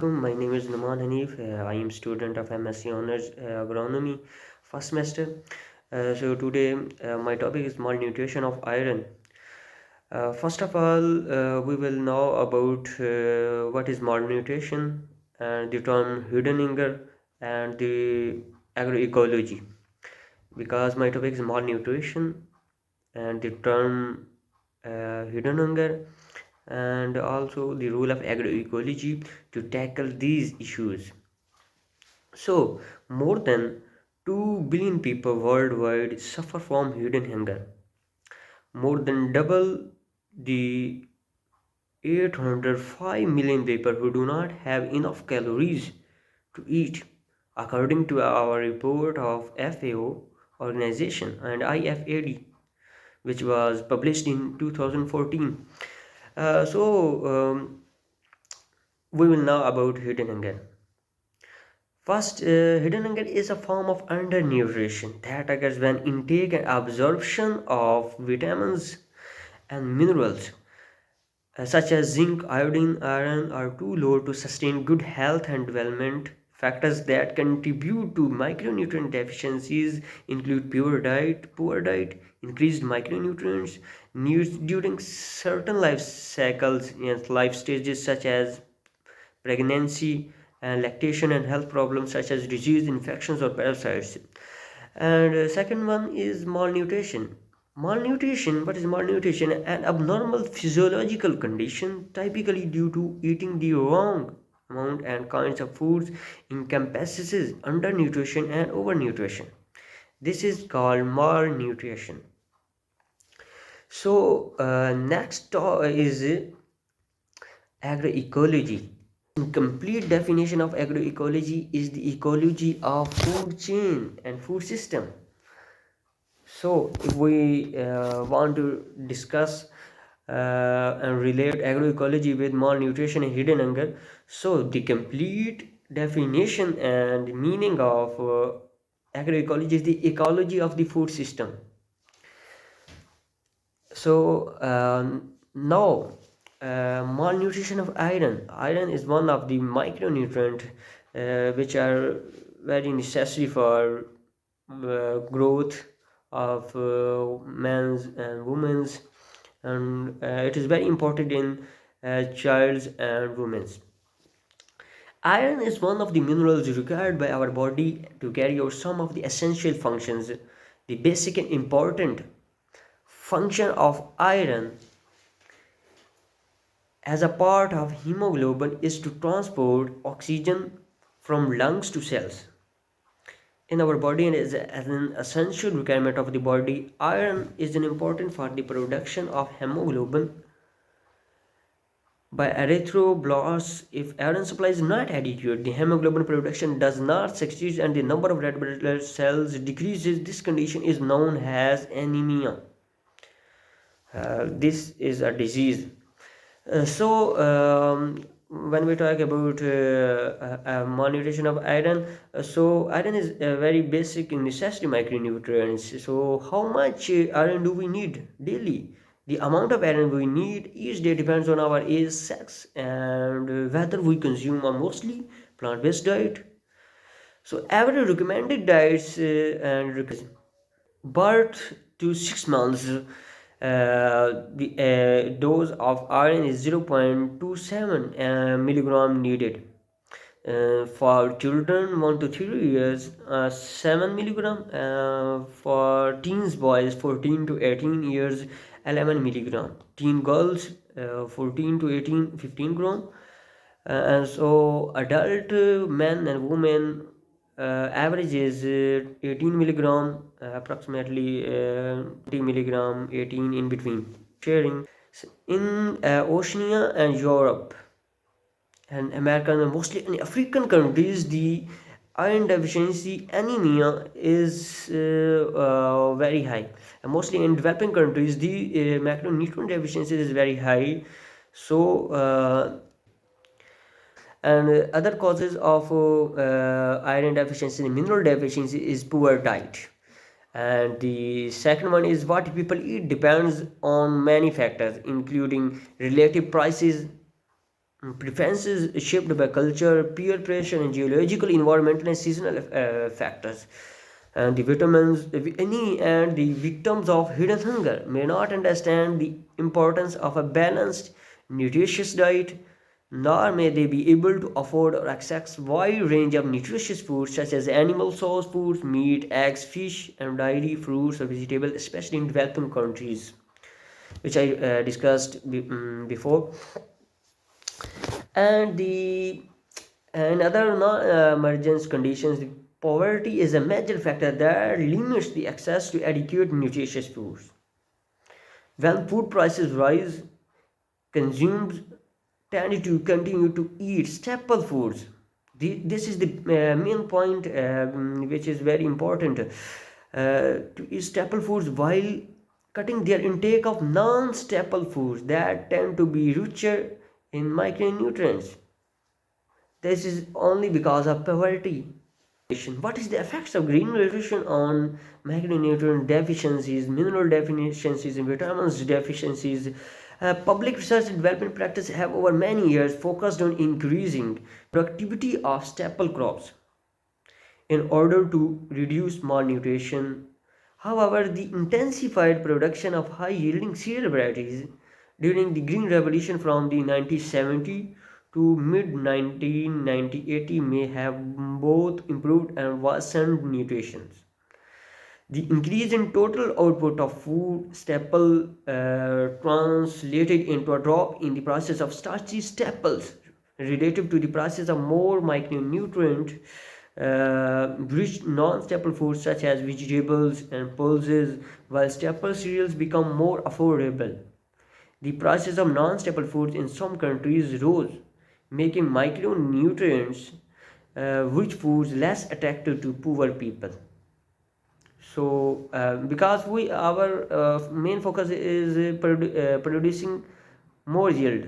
My name is Numan Hanif. I am student of MSc Honors Agronomy first semester. So today my topic is malnutrition of iron. First of all, we will know about what is malnutrition and the term hidden hunger and the agroecology. Because my topic is malnutrition and the term hidden hunger and also the role of agroecology to tackle these issues. So, more than 2 billion people worldwide suffer from hidden hunger, more than double the 805 million people who do not have enough calories to eat, according to our report of FAO organization and IFAD, which was published in 2014. We will know about hidden hunger. First, hidden hunger is a form of undernutrition that occurs when intake and absorption of vitamins and minerals such as zinc, iodine, iron are too low to sustain good health and development. Factors that contribute to micronutrient deficiencies include poor diet, increased micronutrients needs during certain life cycles and life stages such as pregnancy and lactation and health problems such as disease infections or parasites. And second one is malnutrition. What is malnutrition? An abnormal physiological condition typically due to eating the wrong amount and kinds of foods encompasses undernutrition and overnutrition. This is called malnutrition. Next is agroecology. Complete definition of agroecology is the ecology of food chain and food system. So if we want to discuss and relate agroecology with malnutrition and hidden hunger, so the complete definition and meaning of agroecology is the ecology of the food system. Now, malnutrition of iron. Iron is one of the micronutrient which are very necessary for growth of men's and women's, and it is very important in child's and women's. Iron is one of the minerals required by our body to carry out some of the essential functions. The basic and important function of iron as a part of hemoglobin is to transport oxygen from lungs to cells in our body and is as an essential requirement of the body. Iron is an important for the production of hemoglobin by erythroblasts. If iron supply is not adequate, the hemoglobin production does not succeed and the number of red blood cells decreases. This condition is known as anemia. This is a disease. When we talk about malnutrition of iron, so iron is a very basic necessary micronutrients. So how much iron do we need daily? The amount of iron we need each day depends on our age, sex, and whether we consume a mostly plant-based diet. So every recommended diets and birth to 6 months, the dose of iron is 0.27 milligram needed. For children 1 to 3 years, 7 milligram. For teens boys 14 to 18 years, 11 milligram. Teen girls 14 to 18, 15 gram. And so adult men and women average is 18 milligram, approximately 20 milligram, 18 in between. Sharing in Oceania and Europe and American and mostly in African countries, the iron deficiency anemia is very high, and mostly in developing countries the macronutrient deficiency is very high. And other causes of iron deficiency and mineral deficiency is poor diet. And the second one is what people eat depends on many factors including relative prices preferences shaped by culture, peer pressure, and geological, environmental, and seasonal factors. And the vitamins, any and the victims of hidden hunger may not understand the importance of a balanced, nutritious diet, nor may they be able to afford or access wide range of nutritious foods such as animal source foods, meat, eggs, fish, and dairy, fruits, or vegetables, especially in developing countries, which I discussed before. And the and other non-emergence conditions, the poverty is a major factor that limits the access to adequate nutritious foods. When food prices rise, consumers tend to continue to eat staple foods. This is the main point, which is very important, to eat staple foods while cutting their intake of non-staple foods that tend to be richer in micronutrients. This is only because of poverty. What is the effects of green nutrition on macronutrient deficiencies, mineral deficiencies, and vitamins deficiencies? Public research and development practice have over many years focused on increasing productivity of staple crops in order to reduce malnutrition. However, the intensified production of high yielding cereal varieties during the Green Revolution from the 1970 to mid 1980 may have both improved and worsened nutrition. The increase in total output of food staple translated into a drop in the process of starchy staples relative to the process of more micronutrient rich non-staple foods such as vegetables and pulses. While staple cereals become more affordable, the prices of non-staple foods in some countries rose, making micronutrients rich foods less attractive to poor people. So because we our main focus is producing more yield,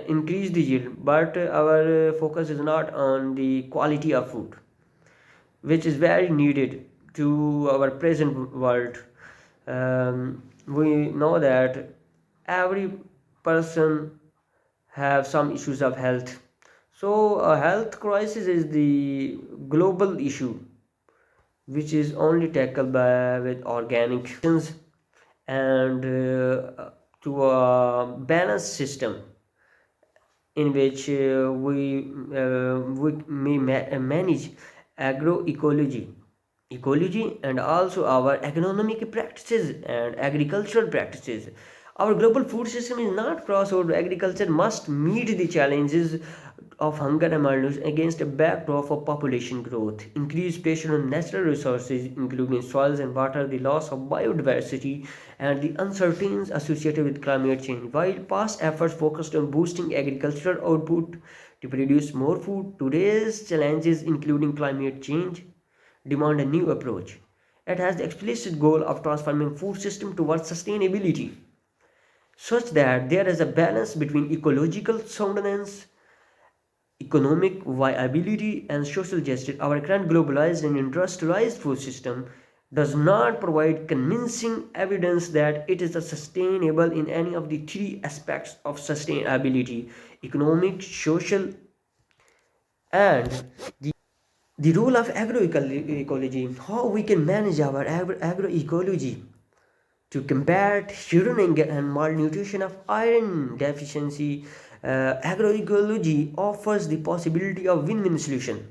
increase the yield, but our focus is not on the quality of food, which is very needed to our present world. We know that every person have some issues of health. So a health crisis is the global issue which is only tackled by with organic solutions and to a balanced system in which we may manage agroecology, ecology, and also our economic practices and agricultural practices. Our global food system is not crossroad. Agriculture must meet the challenges of hunger and malnutrition against a backdrop of population growth, increased pressure on natural resources, including soils and water, the loss of biodiversity, and the uncertainties associated with climate change. While past efforts focused on boosting agricultural output to produce more food, today's challenges, including climate change, demand a new approach. It has the explicit goal of transforming food system towards sustainability, such that there is a balance between ecological soundness, economic viability, and social justice. Our current globalized and industrialized food system does not provide convincing evidence that it is sustainable in any of the three aspects of sustainability: economic, social, and the role of agroecology, how we can manage our agroecology to combat hidden and malnutrition of iron deficiency. Agroecology offers the possibility of win-win solution.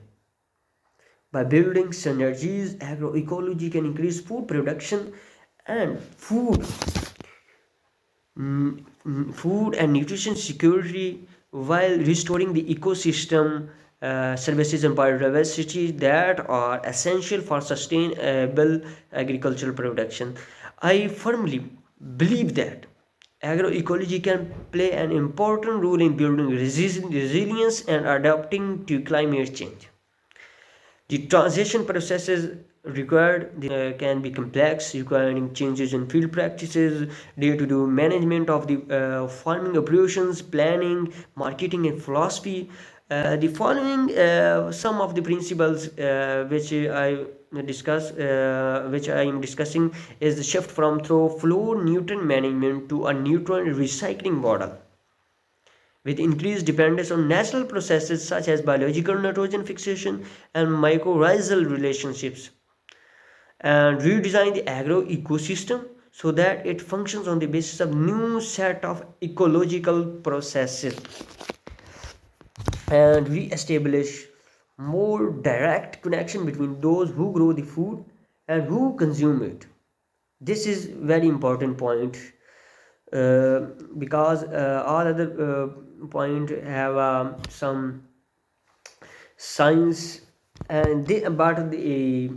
By building synergies, agroecology can increase food production and food and nutrition security while restoring the ecosystem services and biodiversity that are essential for sustainable agricultural production. I firmly believe that agroecology can play an important role in building resilience and adapting to climate change. The transition processes required can be complex, requiring changes in field practices, day-to-day management of the farming operations, planning, marketing, and philosophy. The following some of the principles which I am discussing, is the shift from through flow nutrient management to a nutrient recycling model, with increased dependence on natural processes such as biological nitrogen fixation and mycorrhizal relationships, and redesign the agro ecosystem so that it functions on the basis of new set of ecological processes, and re-establish more direct connection between those who grow the food and who consume it. This is very important point, uh, because all other point have some science, and they, but the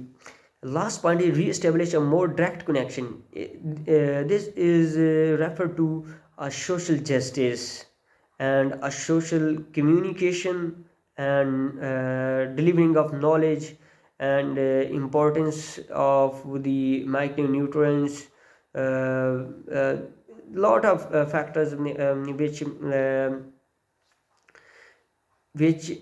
last point is re-establish a more direct connection. This is referred to a social justice and a social communication and delivering of knowledge and importance of the micronutrients, lot of factors which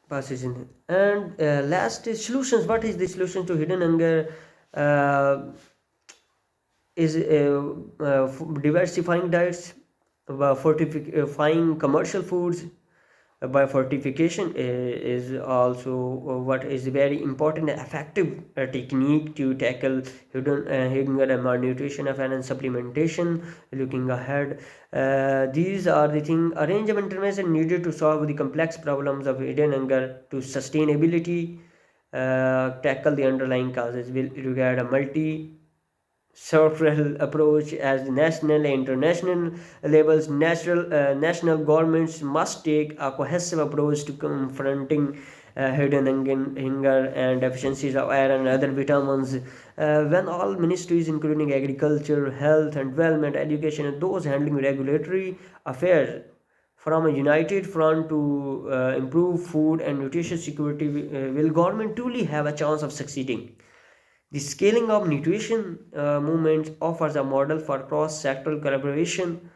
passes in. And last is solutions. What is the solution to hidden hunger? uh, is diversifying diets, fortifying commercial foods by fortification is also what is very important and effective technique to tackle hidden hunger and malnutrition and supplementation. Looking ahead, these are the thing, a range of intervention needed to solve the complex problems of hidden hunger to sustainability. Tackle the underlying causes will require a multi sectoral approach as national and international levels. National governments must take a cohesive approach to confronting hidden hunger and deficiencies of iron and other vitamins. When all ministries, including agriculture, health and development, education, and those handling regulatory affairs, from a united front to improve food and nutrition security, will government truly have a chance of succeeding. The scaling of nutrition movement offers a model for cross-sectoral collaboration,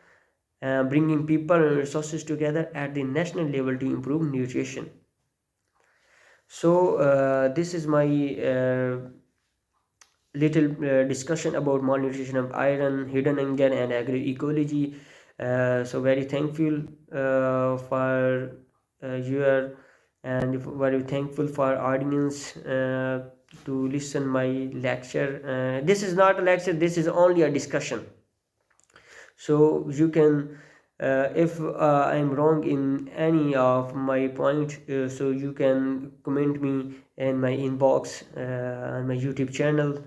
bringing people and resources together at the national level to improve nutrition. So, this is my little discussion about malnutrition of iron, hidden hunger, and agroecology. So, very thankful for your, and very thankful for audience to listen my lecture. This is not a lecture, this is only a discussion. So you can, if I'm wrong in any of my point, so you can comment me in my inbox on my YouTube channel.